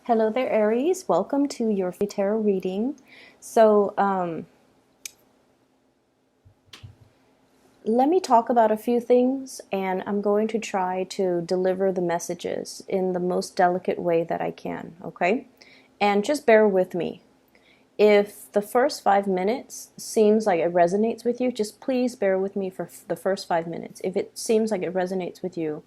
Hello there, Aries. Welcome to your tarot reading. So, let me talk about a few things, and I'm going to try to deliver the messages in the most delicate way that I can, okay? And just bear with me. If the first 5 minutes seems like it resonates with you, just please bear with me for the first 5 minutes. If it seems like it resonates with you,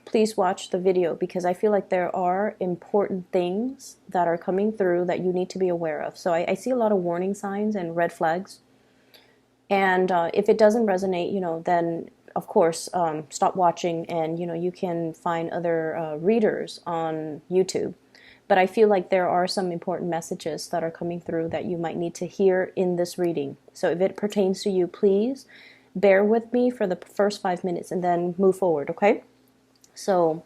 please watch the video because I feel like there are important things that are coming through that you need to be aware of. So I see a lot of warning signs and red flags. And if it doesn't resonate, then of course, stop watching and, you can find other readers on YouTube. But I feel like there are some important messages that are coming through that you might need to hear in this reading. So if it pertains to you, please bear with me for the first 5 minutes and then move forward, okay? So,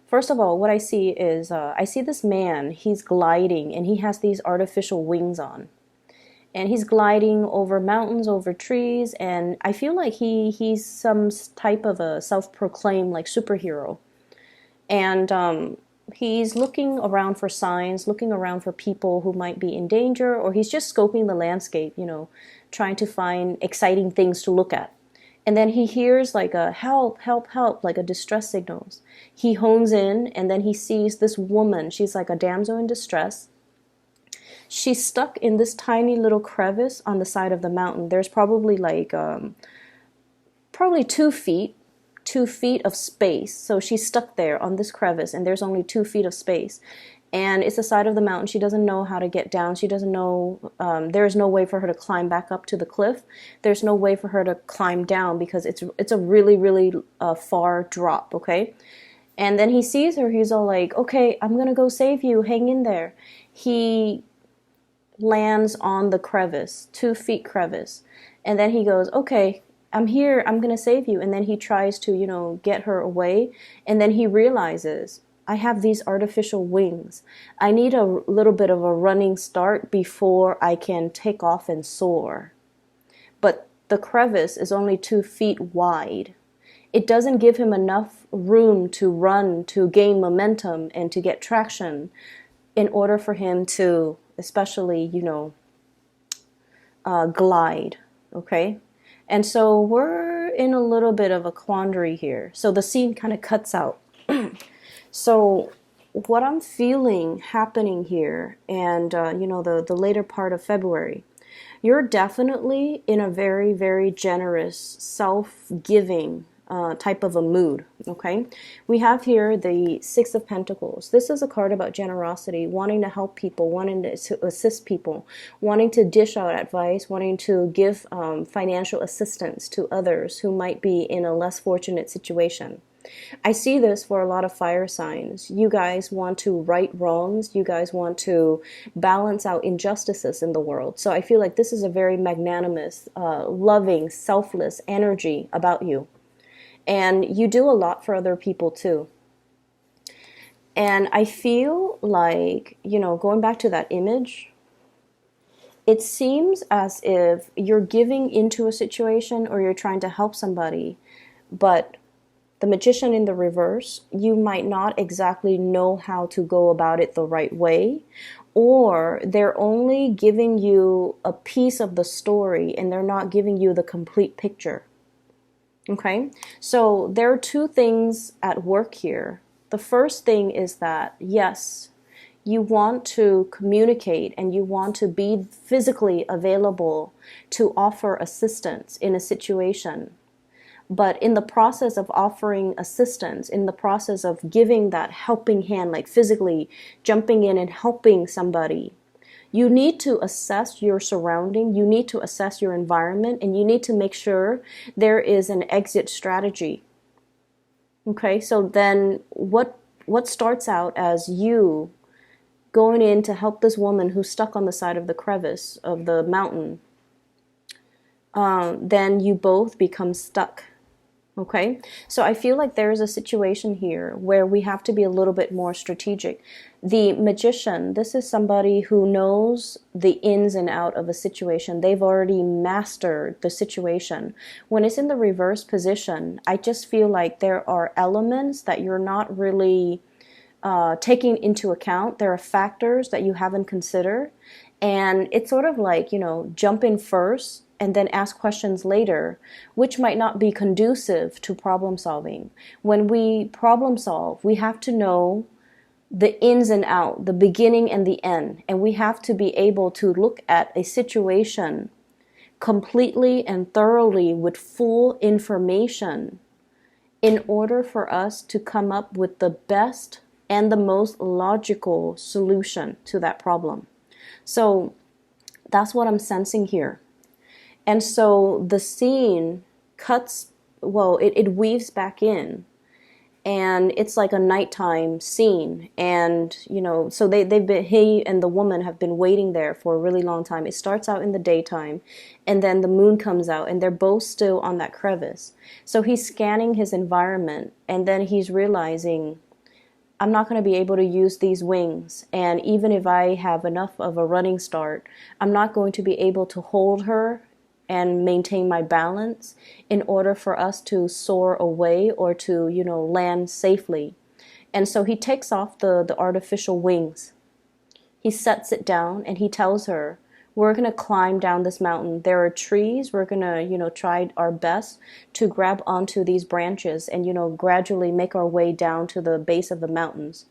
first of all, what I see is I see this man. He's gliding and he has these artificial wings on. And he's gliding over mountains, over trees, and I feel like he's some type of a self-proclaimed like superhero. And he's looking around for signs, looking around for people who might be in danger, or he's just scoping the landscape, trying to find exciting things to look at. And then he hears like a help, help, help, like a distress signals. He hones in and then he sees this woman. She's like a damsel in distress. She's stuck in this tiny little crevice on the side of the mountain. There's probably like, probably 2 feet, 2 feet of space. So she's stuck there on this crevice and there's only 2 feet of space. And it's the side of the mountain. She doesn't know how to get down. She doesn't know, there's no way for her to climb back up to the cliff. There's no way for her to climb down because it's a really, really far drop, okay? And then he sees her. He's all like, okay, I'm going to go save you. Hang in there. He lands on the crevice, 2 feet crevice. And then he goes, okay, I'm here. I'm going to save you. And then he tries to, get her away. And then he realizes, I have these artificial wings. I need a little bit of a running start before I can take off and soar. But the crevice is only 2 feet wide. It doesn't give him enough room to run, to gain momentum, and to get traction in order for him to, especially, glide, okay? And so we're in a little bit of a quandary here. So the scene kind of cuts out. So what I'm feeling happening here, and the later part of February, you're definitely in a very, very generous, self-giving type of a mood, okay? We have here the Six of Pentacles. This is a card about generosity, wanting to help people, wanting to assist people, wanting to dish out advice, wanting to give financial assistance to others who might be in a less fortunate situation. I see this for a lot of fire signs. You guys want to right wrongs. You guys want to balance out injustices in the world. So I feel like this is a very magnanimous, loving, selfless energy about you. And you do a lot for other people too. And I feel like, going back to that image, it seems as if you're giving into a situation or you're trying to help somebody, but the Magician in the reverse, you might not exactly know how to go about it the right way, or they're only giving you a piece of the story and they're not giving you the complete picture. Okay, so there are two things at work here. The first thing is that, yes, you want to communicate and you want to be physically available to offer assistance in a situation. But in the process of offering assistance, in the process of giving that helping hand, like physically jumping in and helping somebody, you need to assess your surrounding, you need to assess your environment, and you need to make sure there is an exit strategy. Okay, so then what starts out as you going in to help this woman who's stuck on the side of the crevice of the mountain, then you both become stuck. Okay, so I feel like there is a situation here where we have to be a little bit more strategic. The Magician, this is somebody who knows the ins and out of a situation. They've already mastered the situation. When it's in the reverse position, I just feel like there are elements that you're not really taking into account. There are factors that you haven't considered. And it's sort of like, jump in first and then ask questions later, which might not be conducive to problem solving. When we problem solve, we have to know the ins and out, the beginning and the end. And we have to be able to look at a situation completely and thoroughly with full information in order for us to come up with the best and the most logical solution to that problem. So that's what I'm sensing here. And so the scene it weaves back in, and it's like a nighttime scene. And, so he and the woman have been waiting there for a really long time. It starts out in the daytime, and then the moon comes out, and they're both still on that crevice. So he's scanning his environment, and then he's realizing, I'm not going to be able to use these wings. And even if I have enough of a running start, I'm not going to be able to hold her and maintain my balance in order for us to soar away or to, land safely. And so he takes off the artificial wings. He sets it down and he tells her, we're going to climb down this mountain. There are trees. We're going to, try our best to grab onto these branches and, gradually make our way down to the base of the mountains.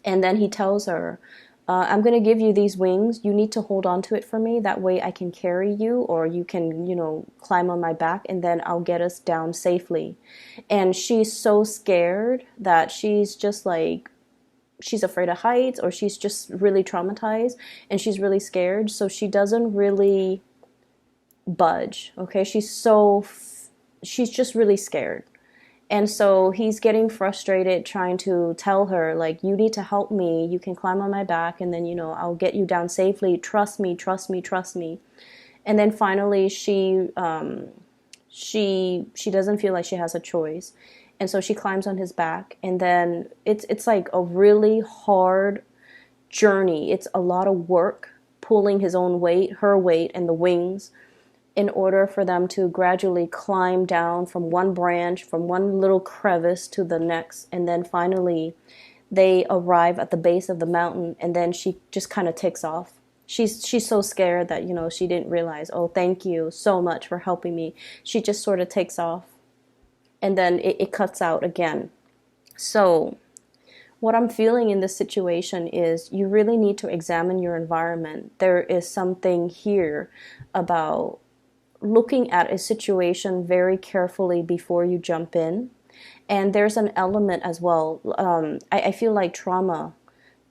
And then he tells her, I'm going to give you these wings. You need to hold on to it for me. That way I can carry you, or you can, climb on my back, and then I'll get us down safely. And she's so scared that she's just like, she's afraid of heights, or she's just really traumatized and she's really scared. So she doesn't really budge. Okay. She's just really scared. And so he's getting frustrated, trying to tell her, like, you need to help me. You can climb on my back, and then, I'll get you down safely. Trust me, trust me, trust me. And then finally she doesn't feel like she has a choice. And so she climbs on his back, and then it's like a really hard journey. It's a lot of work pulling his own weight, her weight, and the wings in order for them to gradually climb down from one branch, from one little crevice to the next. And then finally they arrive at the base of the mountain, and then she just kind of takes off. She's so scared that, she didn't realize, oh, thank you so much for helping me. She just sort of takes off, and then it cuts out again. So what I'm feeling in this situation is you really need to examine your environment. There is something here about looking at a situation very carefully before you jump in. And there's an element as well. I feel like trauma.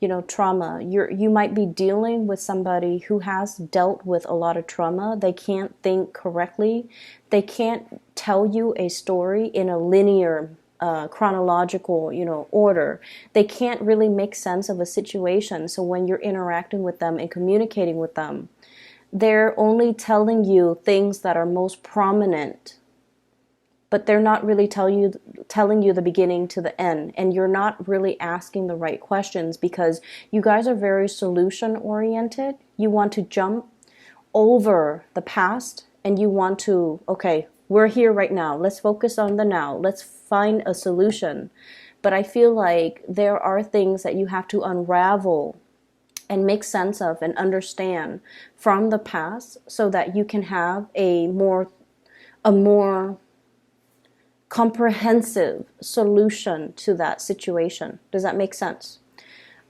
You might be dealing with somebody who has dealt with a lot of trauma. They can't think correctly. They can't tell you a story in a linear, chronological, order. They can't really make sense of a situation. So when you're interacting with them and communicating with them, they're only telling you things that are most prominent, but they're not really telling you the beginning to the end. And you're not really asking the right questions because you guys are very solution oriented. You want to jump over the past, and you want to, okay, we're here right now. Let's focus on the now. Let's find a solution. But I feel like there are things that you have to unravel and make sense of and understand from the past so that you can have a more comprehensive solution to that situation. Does that make sense?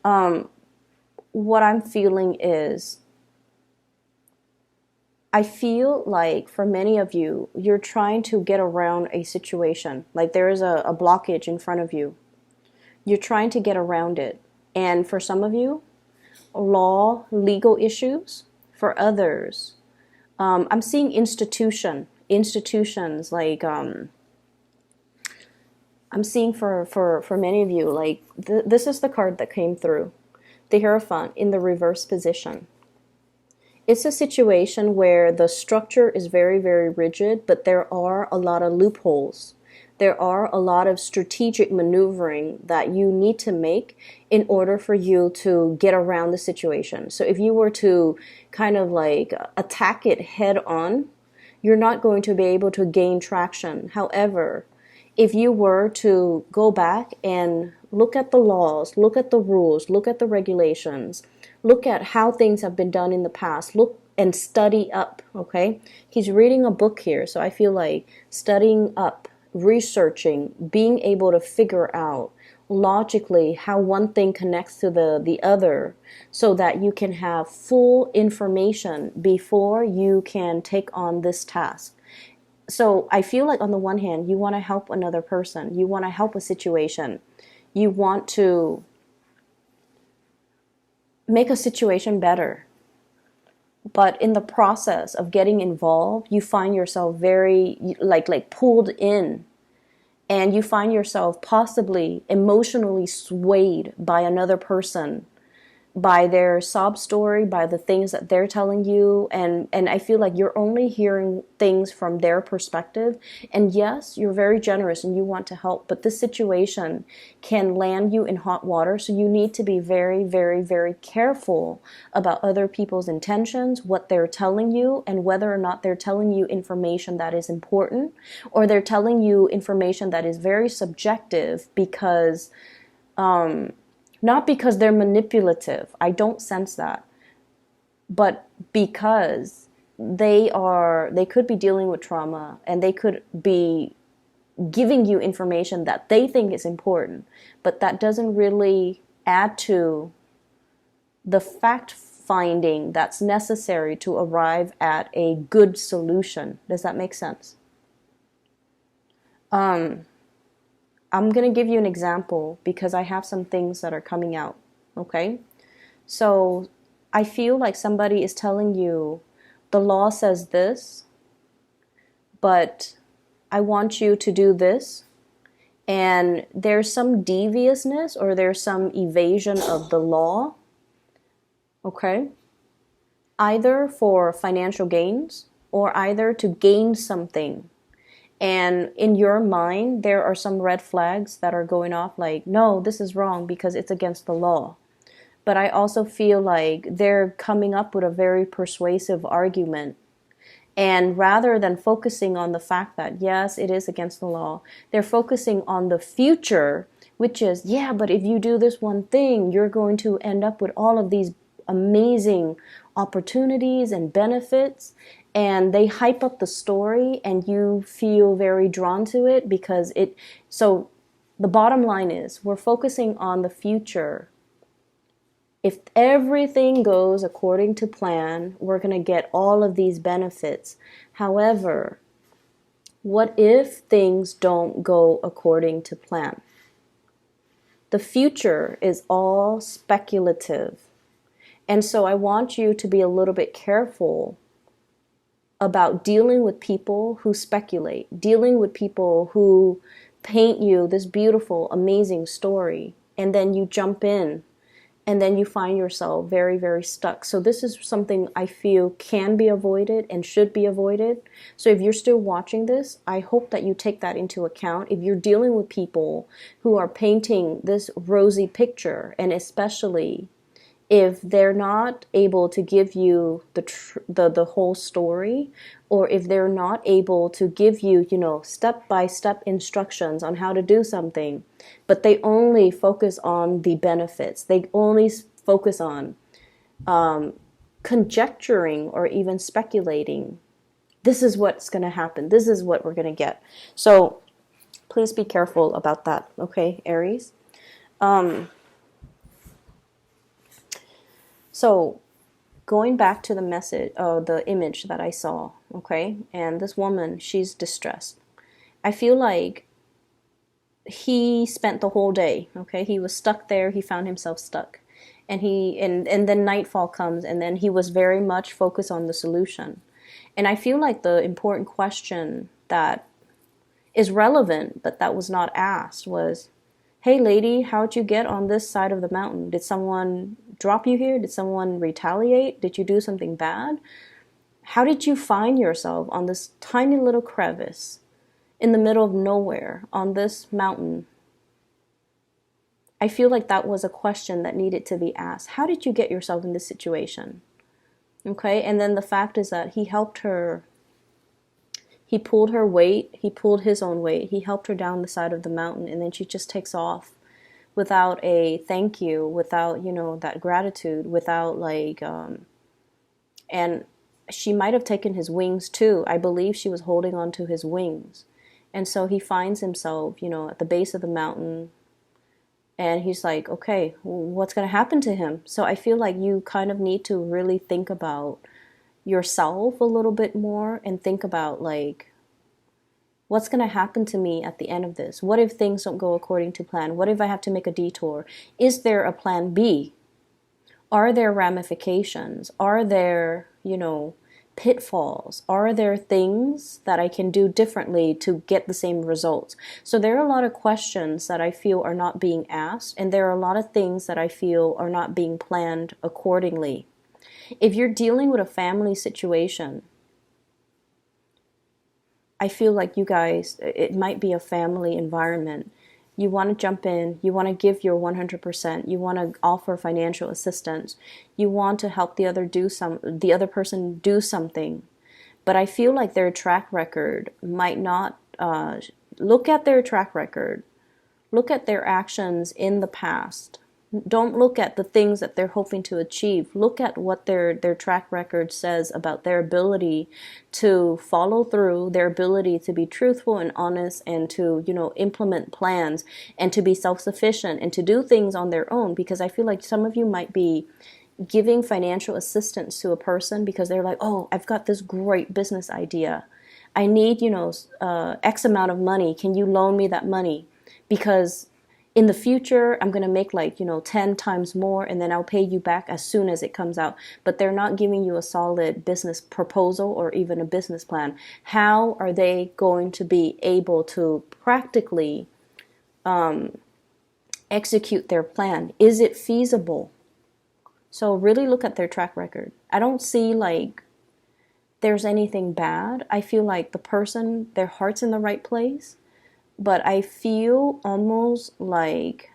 What I'm feeling is, I feel like for many of you, you're trying to get around a situation. Like there is a blockage in front of you. You're trying to get around it. And for some of you, legal issues. For others, I'm seeing institutions like, I'm seeing for many of you, like this is the card that came through, the Hierophant in the reverse position. It's a situation where the structure is very, very rigid, but there are a lot of loopholes. There are a lot of strategic maneuvering that you need to make in order for you to get around the situation. So if you were to kind of like attack it head on, you're not going to be able to gain traction. However, if you were to go back and look at the laws, look at the rules, look at the regulations, look at how things have been done in the past, look and study up, okay? He's reading a book here, so I feel like studying up, researching, being able to figure out logically how one thing connects to the other so that you can have full information before you can take on this task. So I feel like on the one hand, you want to help another person. You want to help a situation. You want to make a situation better. But in the process of getting involved, you find yourself very like pulled in, and you find yourself possibly emotionally swayed by another person, by their sob story, by the things that they're telling you, and I feel like you're only hearing things from their perspective. And yes, you're very generous and you want to help, but this situation can land you in hot water, so you need to be very, very, very careful about other people's intentions, what they're telling you, and whether or not they're telling you information that is important, or they're telling you information that is very subjective because not because they're manipulative. I don't sense that. But because they could be dealing with trauma, and they could be giving you information that they think is important, but that doesn't really add to the fact finding that's necessary to arrive at a good solution. Does that make sense? I'm going to give you an example because I have some things that are coming out, okay? So I feel like somebody is telling you, the law says this, but I want you to do this, and there's some deviousness or there's some evasion of the law, okay? Either for financial gains or either to gain something. And in your mind, there are some red flags that are going off like, no, this is wrong because it's against the law. But I also feel like they're coming up with a very persuasive argument. And rather than focusing on the fact that, yes, it is against the law, they're focusing on the future, which is, yeah, but if you do this one thing, you're going to end up with all of these amazing opportunities and benefits. And they hype up the story and you feel very drawn to it because so the bottom line is we're focusing on the future. If everything goes according to plan, we're going to get all of these benefits. However, what if things don't go according to plan? The future is all speculative. And so I want you to be a little bit careful about dealing with people who speculate, dealing with people who paint you this beautiful, amazing story, and then you jump in, and then you find yourself very, very stuck. So this is something I feel can be avoided and should be avoided. So if you're still watching this, I hope that you take that into account. If you're dealing with people who are painting this rosy picture, and especially if they're not able to give you the whole story, or if they're not able to give you, step-by-step instructions on how to do something, but they only focus on the benefits, they only focus on conjecturing or even speculating, this is what's going to happen, this is what we're going to get. So please be careful about that, okay, Aries? So going back to the message, the image that I saw, okay, and this woman, she's distressed. I feel like he spent the whole day, okay, he was stuck there, he found himself stuck, and then nightfall comes, and then he was very much focused on the solution. And I feel like the important question that is relevant, but that was not asked, was, hey lady, how'd you get on this side of the mountain? Did someone drop you here? Did someone retaliate? Did you do something bad? How did you find yourself on this tiny little crevice in the middle of nowhere on this mountain? I feel like that was a question that needed to be asked. How did you get yourself in this situation? Okay, and then the fact is that he helped her He pulled her weight, he pulled his own weight, he helped her down the side of the mountain, and then she just takes off without a thank you, without, that gratitude, without and she might have taken his wings too. I believe she was holding on to his wings. And so he finds himself, at the base of the mountain, and he's like, okay, what's going to happen to him? So I feel like you kind of need to really think about yourself a little bit more and think about what's going to happen to me at the end of this? What if things don't go according to plan? What if I have to make a detour? Is there a plan B? Are there ramifications? Are there, pitfalls? Are there things that I can do differently to get the same results? So there are a lot of questions that I feel are not being asked, and there are a lot of things that I feel are not being planned accordingly. If you're dealing with a family situation, I feel like you guys, it might be a family environment. You want to jump in, you want to give your 100%, you want to offer financial assistance, you want to help the other person do something. But I feel like their track record might not, look at their track record, look at their actions in the past. Don't look at the things that they're hoping to achieve. Look at what their track record says about their ability to follow through, their ability to be truthful and honest, and to, implement plans, and to be self-sufficient, and to do things on their own. Because I feel like some of you might be giving financial assistance to a person because they're like, oh, I've got this great business idea. I need, X amount of money. Can you loan me that money? Because in the future, I'm going to make 10 times more, and then I'll pay you back as soon as it comes out. But they're not giving you a solid business proposal or even a business plan. How are they going to be able to practically execute their plan? Is it feasible? So really look at their track record. I don't see there's anything bad. I feel like the person, their heart's in the right place. But I feel almost like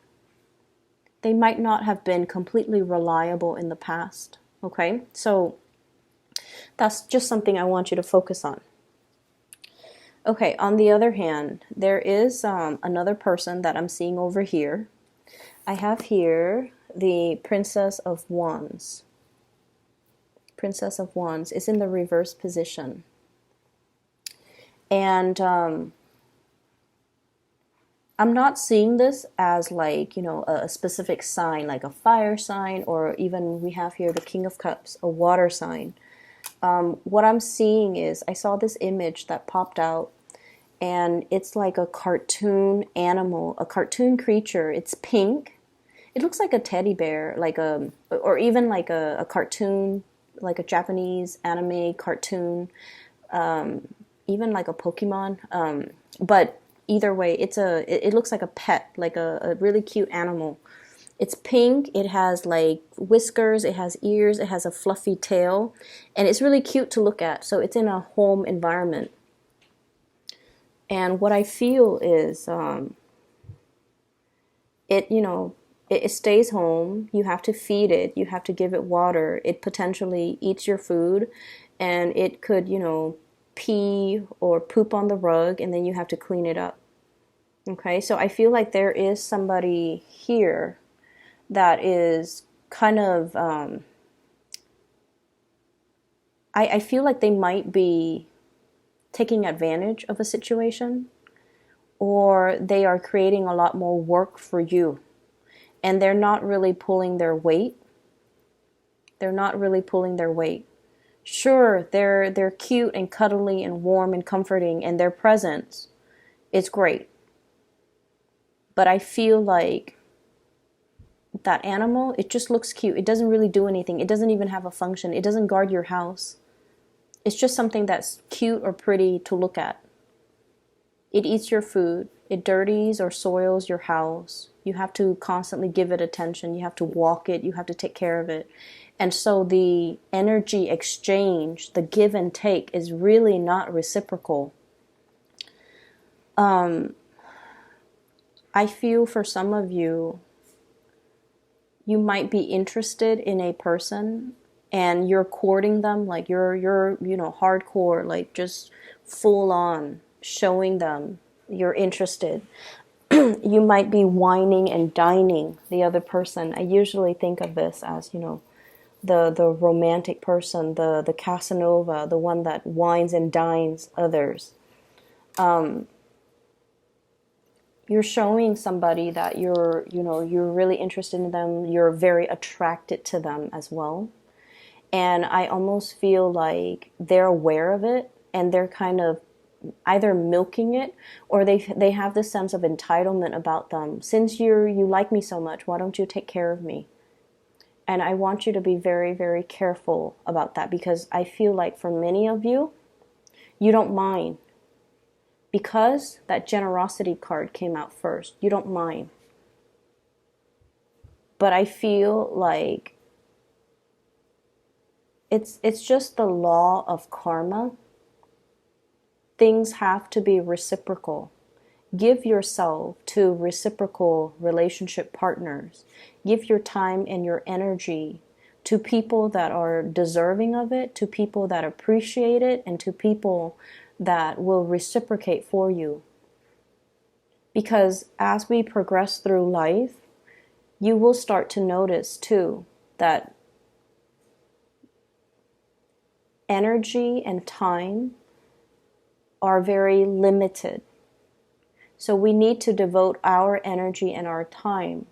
they might not have been completely reliable in the past. Okay, so that's just something I want you to focus on. Okay, on the other hand, there is another person that I'm seeing over here. I have here the Princess of Wands. Princess of Wands is in the reverse position. And I'm not seeing this as a specific sign, like a fire sign, or even we have here the King of Cups, a water sign. What I'm seeing is, I saw this image that popped out, and it's like a cartoon animal, a cartoon creature. It's pink. It looks like a teddy bear, or even like a cartoon, like a Japanese anime cartoon, even like a Pokemon. But either way, it looks like a pet, like a really cute animal. It's pink, it has whiskers, it has ears, it has a fluffy tail, and it's really cute to look at. So it's in a home environment. And what I feel is it stays home. You have to feed it, you have to give it water. It potentially eats your food, and it could, pee or poop on the rug, and then you have to clean it up. Okay, so I feel like there is somebody here that is kind of, I feel like they might be taking advantage of a situation, or they are creating a lot more work for you, and they're not really pulling their weight. They're not really pulling their weight. Sure, they're cute and cuddly and warm and comforting, and their presence is great. But I feel like that animal, it just looks cute. It doesn't really do anything. It doesn't even have a function. It doesn't guard your house. It's just something that's cute or pretty to look at. It eats your food. It dirties or soils your house. You have to constantly give it attention. You have to walk it. You have to take care of it. And so the energy exchange, the give and take, is really not reciprocal. I feel for some of you, you might be interested in a person, and you're courting them, like you're hardcore, like just full on showing them you're interested. You might be whining and dining the other person. I usually think of this as, the romantic person, the Casanova, the one that wines and dines others. You're showing somebody that you're really interested in them. You're very attracted to them as well. And I almost feel like they're aware of it, and they're kind of either milking it, or they have this sense of entitlement about them. Since you like me so much, why don't you take care of me? And I want you to be very, very careful about that, because I feel like for many of you, you don't mind. Because that generosity card came out first, you don't mind. But I feel like it's just the law of karma. Things have to be reciprocal. Give yourself to reciprocal relationship partners. Give your time and your energy to people that are deserving of it, to people that appreciate it, and to people that will reciprocate for you. Because as we progress through life, you will start to notice too that energy and time are very limited. So we need to devote our energy and our time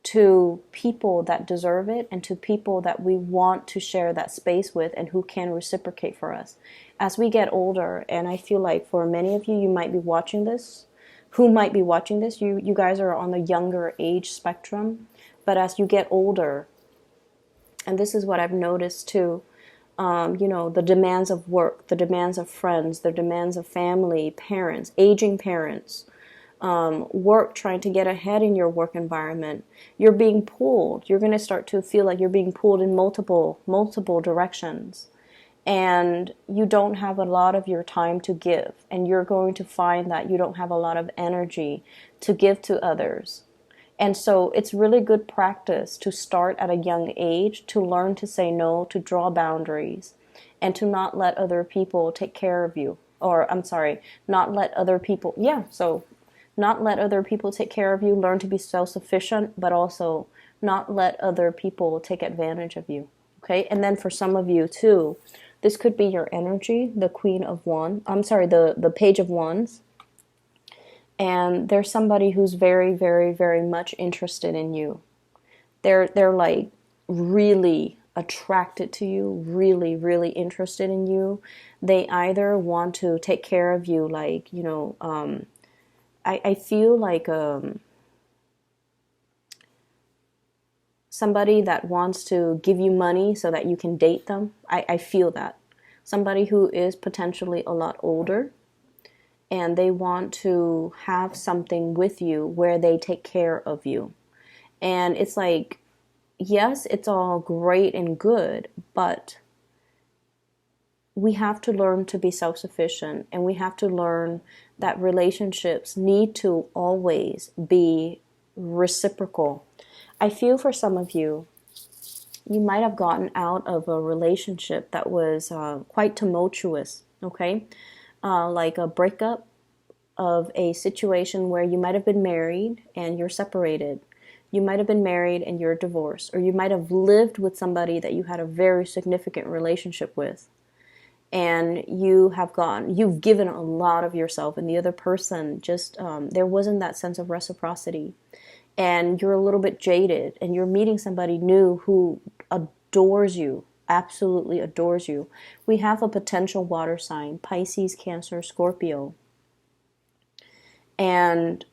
to people that deserve it, and to people that we want to share that space with and who can reciprocate for us. As we get older, and I feel like for many of you, you might be watching this, you guys are on the younger age spectrum. But as you get older, and this is what I've noticed too, the demands of work, the demands of friends, the demands of family, parents, aging parents, work, trying to get ahead in your work environment, you're being pulled. You're going to start to feel like you're being pulled in multiple directions. And you don't have a lot of your time to give. And you're going to find that you don't have a lot of energy to give to others. And so it's really good practice to start at a young age, to learn to say no, to draw boundaries, and to not let other people take care of you. Or, I'm sorry, not let other people, not let other people take care of you. Learn to be self-sufficient, but also not let other people take advantage of you. Okay? And then for some of you too, this could be your energy, the the Page of Wands. And there's somebody who's very, very, very much interested in you. They're like really attracted to you, really, really interested in you. They either want to take care of you, like, I feel like somebody that wants to give you money so that you can date them. I feel that. Somebody who is potentially a lot older, and they want to have something with you where they take care of you. And it's like, yes, it's all great and good, but we have to learn to be self-sufficient, and we have to learn that relationships need to always be reciprocal. I feel for some of you, you might have gotten out of a relationship that was quite tumultuous, okay? Like a breakup of a situation where you might have been married and you're separated. You might have been married and you're divorced, or you might have lived with somebody that you had a very significant relationship with. And you've given a lot of yourself, and the other person just, there wasn't that sense of reciprocity. And you're a little bit jaded, and you're meeting somebody new who adores you, absolutely adores you. We have a potential water sign, Pisces, Cancer, Scorpio. And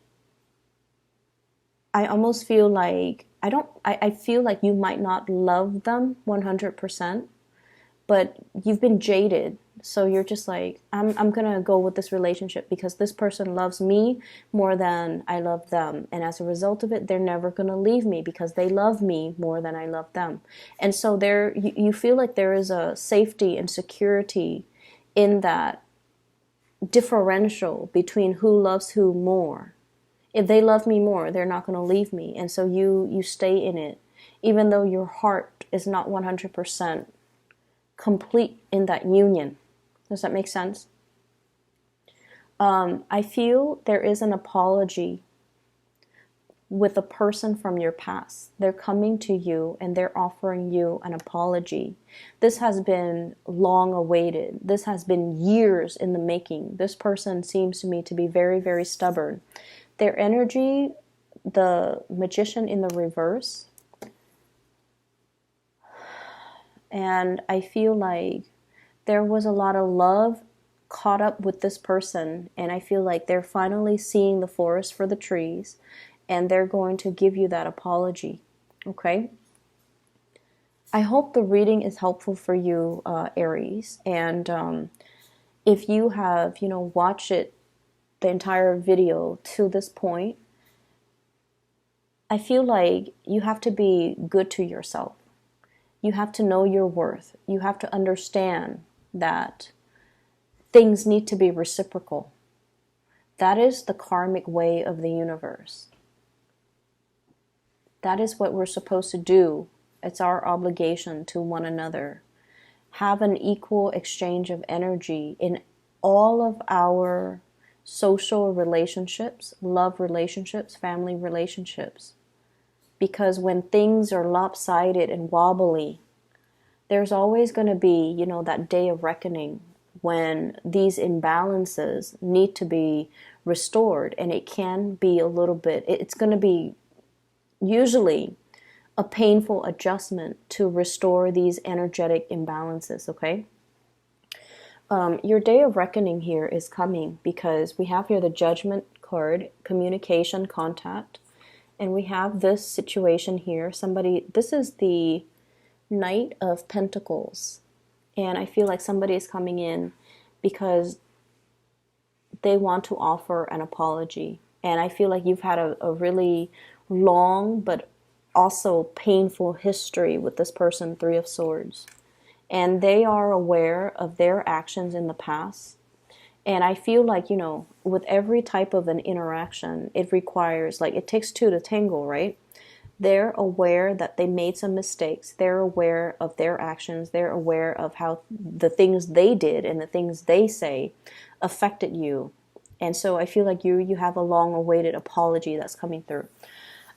I almost feel like, I feel like you might not love them 100%, but you've been jaded. So you're just like, I'm going to go with this relationship because this person loves me more than I love them. And as a result of it, they're never going to leave me because they love me more than I love them. And so you feel like there is a safety and security in that differential between who loves who more. If they love me more, they're not going to leave me. And so you stay in it, even though your heart is not 100% complete in that union. Does that make sense? I feel there is an apology with a person from your past. They're coming to you and they're offering you an apology. This has been long awaited. This has been years in the making. This person seems to me to be very, very stubborn. Their energy, the Magician in the reverse, and I feel like there was a lot of love caught up with this person, and I feel like they're finally seeing the forest for the trees, and they're going to give you that apology. Okay? I hope the reading is helpful for you, Aries, and if you have, watched it, the entire video to this point, I feel like you have to be good to yourself. You have to know your worth. You have to understand that things need to be reciprocal. That is the karmic way of the universe. That is what we're supposed to do. It's our obligation to one another. Have an equal exchange of energy in all of our social relationships, love relationships, family relationships. Because when things are lopsided and wobbly, there's always going to be, that day of reckoning when these imbalances need to be restored. And it can be a little bit, it's going to be usually a painful adjustment to restore these energetic imbalances, okay? Your day of reckoning here is coming because we have here the Judgment card, communication, contact, and we have this situation here. This is the Knight of Pentacles, and I feel like somebody is coming in because they want to offer an apology, and I feel like you've had a really long but also painful history with this person, Three of Swords, and they are aware of their actions in the past. And I feel like, with every type of an interaction, it requires, it takes two to tango, right? They're aware that they made some mistakes. They're aware of their actions. They're aware of how the things they did and the things they say affected you. And so I feel like you have a long-awaited apology that's coming through.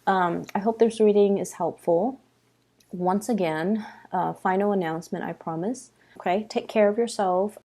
I hope this reading is helpful. Once again, final announcement, I promise. Okay, take care of yourself.